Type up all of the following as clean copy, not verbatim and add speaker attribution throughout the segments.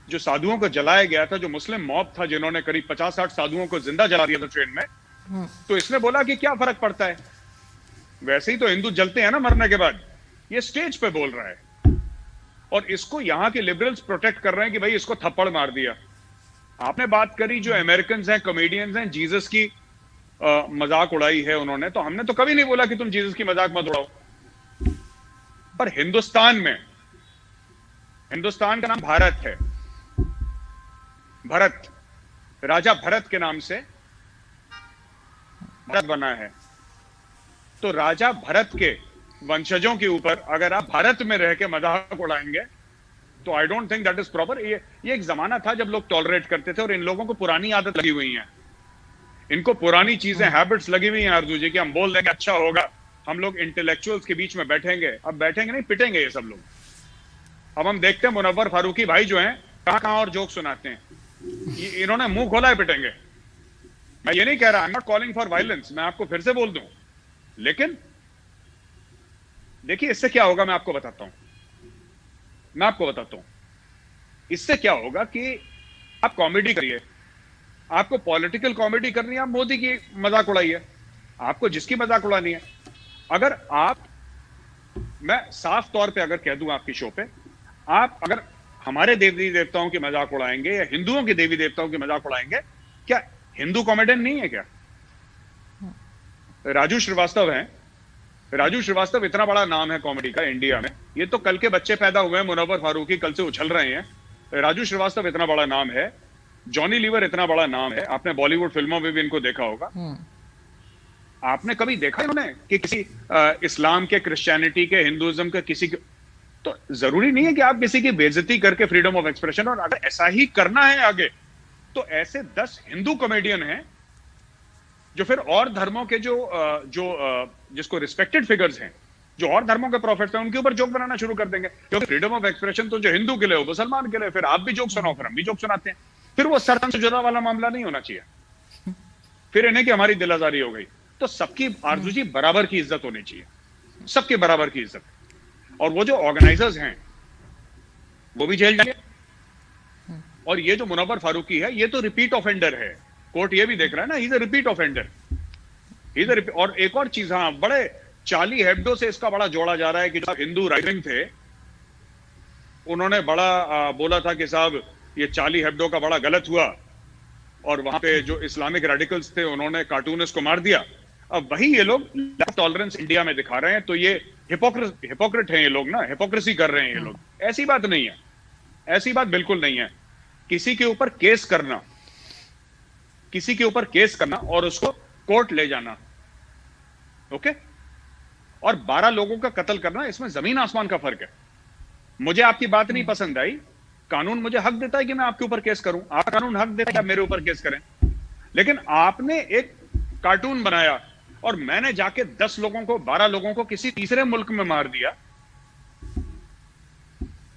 Speaker 1: जो साधुओं को जलाया गया था, जो मुस्लिम मॉब था जिन्होंने करीब 50-60 साधुओं को जिंदा जला दिया था ट्रेन में, तो इसने बोला कि क्या फर्क पड़ता है, वैसे ही तो हिंदू जलते हैं ना मरने के बाद। ये स्टेज पे बोल रहा है और इसको यहां के लिबरल्स प्रोटेक्ट कर रहे हैं कि भाई इसको थप्पड़ मार दिया। आपने बात करी जो अमेरिकन हैं, कॉमेडियंस हैं, जीसस की मजाक उड़ाई है उन्होंने, तो हमने तो कभी नहीं बोला कि तुम जीसस की मजाक मत उड़ाओ। पर हिंदुस्तान में, हिंदुस्तान का नाम भारत है, भरत, राजा भरत के नाम से भारत बना है। तो राजा भरत के वंशजों के ऊपर अगर आप भारत में रह के मजाक उड़ाएंगे तो I don't think that is proper. ये एक जमाना था जब लोग टॉलरेट करते थे, और इन लोगों को पुरानी आदत लगी हुई है, इनको पुरानी चीजें, हैबिट्स लगी हुई हैं अर्जू जी, कि हम बोल देंगे अच्छा होगा, हम लोग इंटेलेक्चुअल्स के बीच में बैठेंगे। अब बैठेंगे नहीं, पिटेंगे ये सब लोग। अब हम देखते हैं मुनव्वर फारूकी भाई जो हैं कहां कहां और जोक सुनाते हैं, इन्होंने मुंह खोला है पिटेंगे। मैं ये नहीं कह रहा, आई am not calling for violence, मैं आपको फिर से बोल दूं, लेकिन देखिए इससे क्या होगा, मैं आपको बताता हूं। इससे क्या होगा कि आप कॉमेडी करिए, आपको पॉलिटिकल कॉमेडी करनी है, आप मोदी की मजाक उड़ाइए, आपको जिसकी मजाक उड़ानी है। अगर आप, मैं साफ तौर पे अगर कह दूं आपकी शो पे, आप अगर हमारे देवी देवताओं की मजाक उड़ाएंगे या हिंदुओं के देवी देवताओं की मजाक उड़ाएंगे, क्या हिंदू कॉमेडियन नहीं है क्या? राजू श्रीवास्तव हैं, राजू श्रीवास्तव इतना बड़ा नाम है कॉमेडी का इंडिया में, ये तो कल के बच्चे पैदा हुए हैं, मुनव्वर फारूकी कल से उछल रहे हैं। राजू श्रीवास्तव इतना बड़ा नाम है, जॉनी लीवर इतना बड़ा नाम है, आपने बॉलीवुड फिल्मों में भी इनको देखा होगा। आपने कभी देखा इन्होंने कि किसी इस्लाम के, क्रिश्चियनिटी के, हिंदुइज्म के किसी के, तो जरूरी नहीं है कि आप किसी की बेइज्जती करके फ्रीडम ऑफ एक्सप्रेशन, और अगर ऐसा ही करना है आगे तो ऐसे 10 हिंदू कॉमेडियन हैं जो फिर और धर्मों के जिसको रिस्पेक्टेड फिगर्स हैं, जो और धर्मों के प्रॉफिट्स हैं, उनके ऊपर जोक बनाना शुरू कर देंगे, क्योंकि फ्रीडम ऑफ एक्सप्रेशन तो जो हिंदू के लिए हो वो सलमान के लिए, फिर आप भी जोक सुनाओ, फिर हम भी जोक सुनाते हैं, फिर वो सरहद से जुदा वाला मामला नहीं होना चाहिए, फिर इन्हें कि हमारी दिल आजारी हो गई। तो सबकी आरजू जी बराबर की इज्जत होनी चाहिए, सबके बराबर की इज्जत। और वो जो ऑर्गेनाइजर्स हैं वो भी जेल जाएंगे, और ये जो मुनव्वर फारूकी है ये तो रिपीट ऑफेंडर है, कोर्ट ये भी देख रहा है ना, he is a repeat offender, और एक और चीज, हाँ, बड़े चार्ली हेब्डो से इसका बड़ा जोड़ा जा रहा है कि जो हिंदू राइट विंग थे उन्होंने बड़ा बोला था कि साहब ये चार्ली हेब्डो का बड़ा गलत हुआ, और वहां पे जो इस्लामिक रेडिकल्स थे उन्होंने कार्टूनिस्ट को मार दिया। अब वही ये लोग टॉलरेंस इंडिया में दिखा रहे हैं, तो ये हिपोक्रेट हैं ये लोग ना, हिपोक्रेसी कर रहे हैं ये लोग। ऐसी बात नहीं है, ऐसी बात बिल्कुल नहीं है। किसी के ऊपर केस करना, किसी के ऊपर केस करना और उसको कोर्ट ले जाना, ओके, और 12 लोगों का कत्ल करना, इसमें जमीन आसमान का फर्क है। मुझे आपकी बात नहीं पसंद आई, कानून मुझे हक देता है कि मैं आपके ऊपर केस करूं, आपका कानून हक देता है कि आप मेरे ऊपर केस करें, लेकिन आपने एक कार्टून बनाया और मैंने जाके 10 लोगों को, 12 लोगों को किसी तीसरे मुल्क में मार दिया।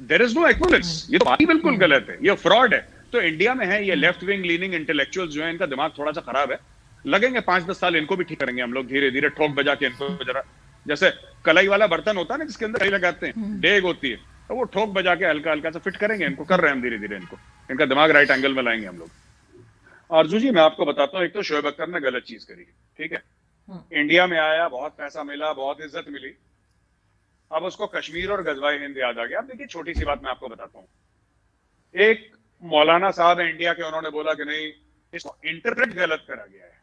Speaker 1: देयर इज नो एक्विवेलेंस, ये तो बात ही बिल्कुल गलत है, ये फ्रॉड है। तो इंडिया में है ये लेफ्ट विंग लीनिंग इंटेलेक्चुअल्स जो है, इनका दिमाग थोड़ा सा खराब है, लगेंगे 5-10 साल, इनको भी ठीक करेंगे हम लोग धीरे धीरे, ठोक बजा के इनको, जरा जैसे कलाई वाला बर्तन होता है ना जिसके अंदर कलाई लगाते हैं, डेग होती है, तो वो ठोक बजा के हल्का हल्का सा फिट करेंगे इनको, कर रहे हैं हम धीरे धीरे इनको, इनका दिमाग राइट एंगल में लाएंगे हम लोग। आरजू जी मैं आपको बताता हूँ, एक तो शोएब अख्तर ने गलत चीज करी, ठीक है, इंडिया में आया, बहुत पैसा मिला, बहुत इज्जत मिली, अब उसको कश्मीर और गजवाए हिंद याद आ गया। अब देखिए छोटी सी बात मैं आपको बताता हूँ, एक मौलाना साहब है इंडिया के, उन्होंने बोला कि नहीं इसको इंटरप्रेट गलत करा गया है,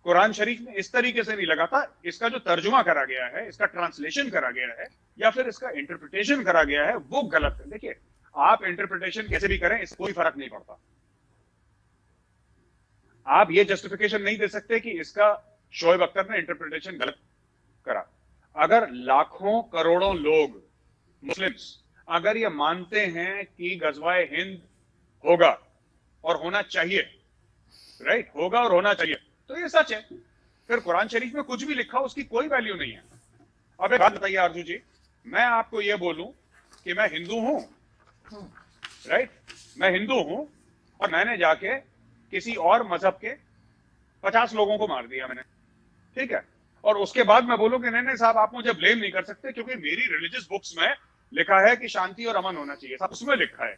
Speaker 1: कुरान शरीफ में इस तरीके से नहीं लगा था, इसका जो तर्जुमा करा गया है, इसका ट्रांसलेशन करा गया है, या फिर इसका इंटरप्रिटेशन करा गया है, वो गलत है। देखिए आप इंटरप्रिटेशन कैसे भी करें, इससे कोई फर्क नहीं पड़ता, आप ये जस्टिफिकेशन नहीं दे सकते कि इसका शोएब अख्तर ने इंटरप्रिटेशन गलत करा। अगर लाखों करोड़ों लोग मुस्लिम्स अगर ये मानते हैं कि गजवाए हिंद होगा और होना चाहिए, राइट, होगा और होना चाहिए, तो ये सच है, फिर कुरान शरीफ में कुछ भी लिखा उसकी कोई वैल्यू नहीं है। अब एक बात बताइए आरजू जी, मैं आपको ये बोलूं कि मैं हिंदू हूं, राइट, मैं हिंदू हूं और मैंने जाके किसी और मजहब के 50 लोगों को मार दिया मैंने, ठीक है, और उसके बाद मैं बोलूं कि नहीं नहीं साहब आप मुझे ब्लेम नहीं कर सकते क्योंकि मेरी रिलीजियस बुक्स में लिखा है कि शांति और अमन होना चाहिए, सब उसमें लिखा है,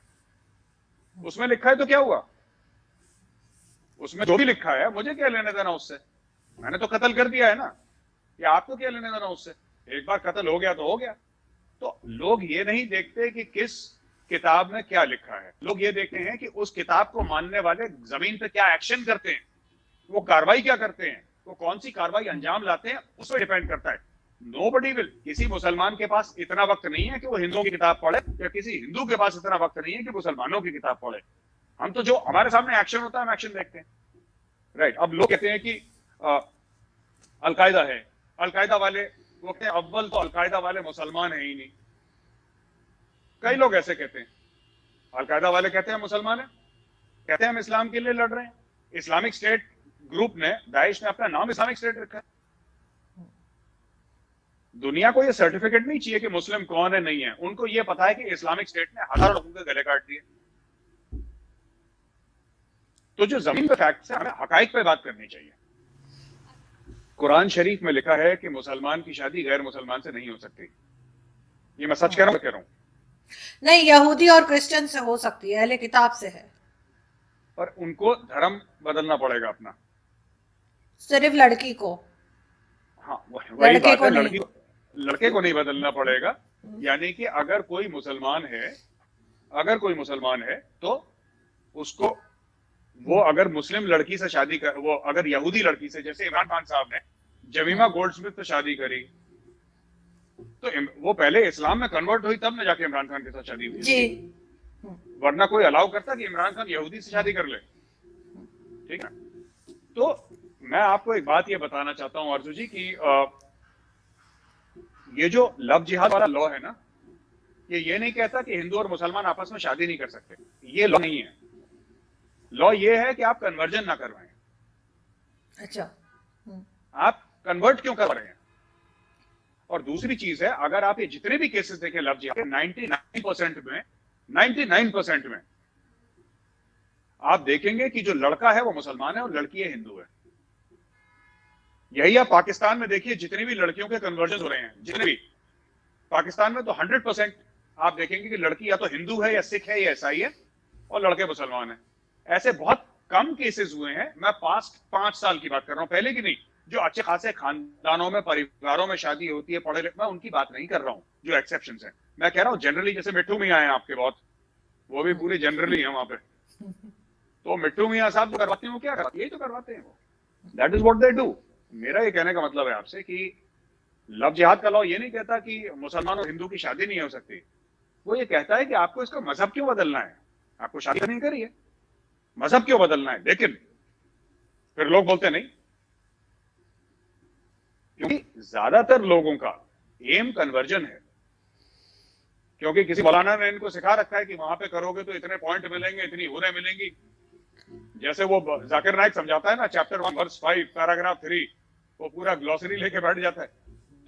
Speaker 1: उसमें लिखा है तो क्या हुआ, उसमें जो भी लिखा है मुझे क्या लेने देना उससे, मैंने तो कत्ल कर दिया है ना, या आपको क्या लेने देना उससे, एक बार कत्ल हो गया तो हो गया। तो लोग ये नहीं देखते कि किस किताब में क्या लिखा है, लोग ये देखते हैं कि उस किताब को मानने वाले जमीन पे क्या एक्शन करते हैं, वो कार्रवाई क्या करते हैं, वो कौन सी कार्रवाई अंजाम लाते हैं, उस पर डिपेंड करता है। नोबडी विल, किसी मुसलमान के पास इतना वक्त नहीं है कि वो हिंदुओं की किताब पढ़े, या किसी हिंदू के पास इतना वक्त नहीं है कि मुसलमानों की किताब पढ़े। हम तो जो हमारे सामने एक्शन होता है हम एक्शन देखते हैं, राइट। अब लोग कहते हैं कि अलकायदा है, अलकायदा वाले, वो कहते हैं अव्वल तो अलकायदा वाले मुसलमान है ही नहीं। कई लोग ऐसे कहते हैं, अलकायदा वाले कहते हैं मुसलमान है, कहते हैं हम इस्लाम के लिए लड़ रहे हैं। इस्लामिक स्टेट ग्रुप ने, दाइश ने अपना नाम इस्लामिक स्टेट रखा है। दुनिया को ये सर्टिफिकेट नहीं चाहिए कि मुस्लिम कौन है नहीं है, उनको ये पता है कि इस्लामिक स्टेट ने हजारों लोगों के गले काट दिए। तो जो जमीन पे फैक्ट्स है, हमें हकाइक पे बात करनी चाहिए। कुरान शरीफ में लिखा है कि मुसलमान की शादी गैर मुसलमान से नहीं हो सकती। ये मैं सच कह रहा हूं?
Speaker 2: नहीं, यहूदी और क्रिश्चियन से हो सकती है, अहले किताब से है।
Speaker 1: पर उनको धर्म बदलना पड़ेगा अपना,
Speaker 2: सिर्फ लड़की को।
Speaker 1: हाँ वही
Speaker 2: लड़के
Speaker 1: बात
Speaker 2: को
Speaker 1: है,
Speaker 2: नहीं।
Speaker 1: लड़के को नहीं बदलना पड़ेगा। यानी कि अगर कोई मुसलमान है, अगर कोई मुसलमान है तो उसको, वो अगर मुस्लिम लड़की से शादी कर, वो अगर यहूदी लड़की से, जैसे इमरान खान साहब ने जमीमा गोल्डस्मिथ से शादी करी, तो वो पहले इस्लाम में कन्वर्ट हुई तब ना जाके इमरान खान के साथ शादी हुई
Speaker 2: जी।
Speaker 1: वरना कोई अलाउ करता कि इमरान खान यहूदी से शादी कर ले? ठीक है। तो मैं आपको एक बात ये बताना चाहता हूं आरजू जी कि ये जो लव जिहाद वाला लॉ है ना, ये नहीं कहता कि हिंदू और मुसलमान आपस में शादी नहीं कर सकते, ये लॉ नहीं है। लॉ ये है कि आप कन्वर्जन ना करवाएं।
Speaker 2: अच्छा।
Speaker 1: आप कन्वर्ट क्यों कर रहे हैं? और दूसरी चीज है, अगर आप ये जितने भी केसेस देखें लव जिहाद, 99% में आप देखेंगे कि जो लड़का है वो मुसलमान है और लड़की है हिंदू है। यही आप पाकिस्तान में देखिए, जितनी भी लड़कियों के कन्वर्जन हो रहे हैं, जितने भी पाकिस्तान में, तो 100% आप देखेंगे कि लड़की या तो हिंदू है या सिख है या ईसाई है और लड़के मुसलमान है। ऐसे बहुत कम केसेस हुए हैं, मैं पास्ट 5 साल की बात कर रहा हूं, पहले की नहीं, जो अच्छे खासे खानदानों में, परिवारों में शादी होती है, पढ़े लिखे, मैं उनकी बात नहीं कर रहा हूं जो एक्सेप्शन है। मैं कह रहा हूं जनरली, जैसे मिट्टू मियां हैं आपके बहुत, वो भी पूरी जनरली है वहां पे, तो मिट्टू मियां साहब जो करवाते हैं वो क्या करवाते हैं? यही तो करवाते हैं वो, that is what they do. मेरा ये कहने का मतलब है आपसे कि लव जिहाद का लॉ ये नहीं कहता कि मुसलमान और हिंदू की शादी नहीं हो सकती, वो ये कहता है कि आपको इसका मजहब क्यों बदलना है, आपको शादी नहीं करिए, मजहब क्यों बदलना है। लेकिन फिर लोग बोलते नहीं, क्योंकि ज्यादातर लोगों का एम कन्वर्जन है, क्योंकि किसी मौलाना ने इनको सिखा रखा है कि वहां पे करोगे तो इतने पॉइंट मिलेंगे, इतनी हुरें मिलेंगी। जैसे वो जाकिर नाइक समझाता है ना, चैप्टर 1 वर्स 5 पैराग्राफ 3, वो पूरा ग्लॉसरी लेके बैठ जाता है।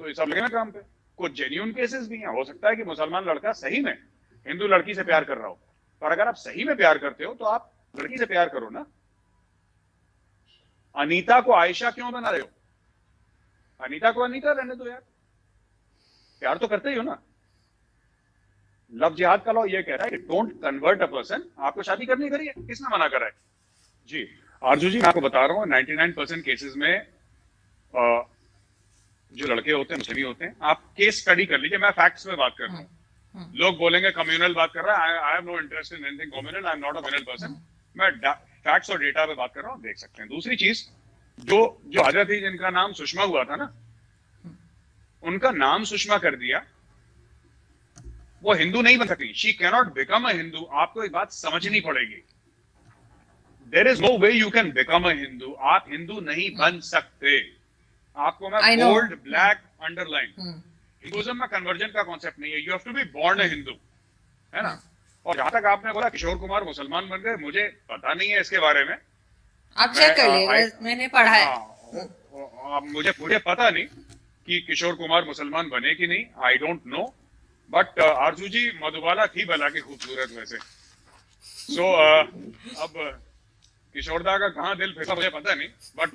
Speaker 1: तो ये सब लगे ना काम पे। कुछ जेन्युइन केसेस भी हैं, हो सकता है कि मुसलमान लड़का सही में हिंदू लड़की से प्यार कर रहा हो, पर अगर आप सही में प्यार करते हो तो आप लड़की से प्यार करो ना। अनीता को आयशा क्यों बना रहे हो? अनीता को अनीता रहने दो यार, प्यार तो करते ही हो ना। लव जिहाद का लॉ ये कह रहा है कि डोंट कन्वर्ट अ पर्सन, आपको शादी करनी करिए, किसने मना करा है? जी आरजू जी, मैं आपको बता रहा हूं 99% केसेस में जो लड़के होते हैं मुस्लिम ही होते हैं। आप केस स्टडी कर लीजिए, मैं फैक्ट्स में बात कर रहा हूं। लोग बोलेंगे कम्युनल बात कर रहा है, I have no interest in anything communal, I am not a communal person. मैं फैक्ट्स और डेटा पे बात कर रहा हूं, देख सकते हैं। दूसरी चीज, जो हजरत थी जिनका नाम सुषमा हुआ था ना, उनका नाम सुषमा कर दिया, वो हिंदू नहीं बन सकती। She cannot become a Hindu. आपको एक बात समझनी पड़ेगी, there is no way you can become a Hindu. आप हिंदू नहीं बन सकते। आपको मैं बोल्ड ब्लैक अंडरलाइन, हिंदुइज्म में कन्वर्जन का कॉन्सेप्ट नहीं है, you have to be born a Hindu, है ना। और जहां तक आपने बोला किशोर कुमार मुसलमान बन गए, मुझे पता नहीं है इसके बारे में,
Speaker 2: आप चेक कर लीजिए, मैंने पढ़ा है।
Speaker 1: मुझे पता नहीं कि किशोर कुमार मुसलमान बने कि नहीं, आई डोंट नो। बट आरजू जी, मधुबाला थी भला की खूबसूरत वैसे। सो अब किशोरदा का कहां दिल फिसा मुझे पता नहीं, बट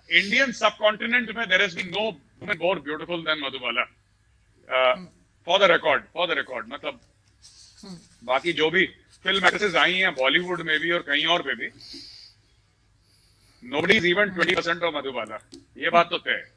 Speaker 1: इंडियन सब कॉन्टिनेंट में there has been no woman more beautiful than Madhubala, for the record, मतलब बाकी जो भी फिल्म एक्ट्रेसेस आई हैं बॉलीवुड में भी और कहीं और पे भी, nobody is even 20% of Madhubala, ये बात तो तय है।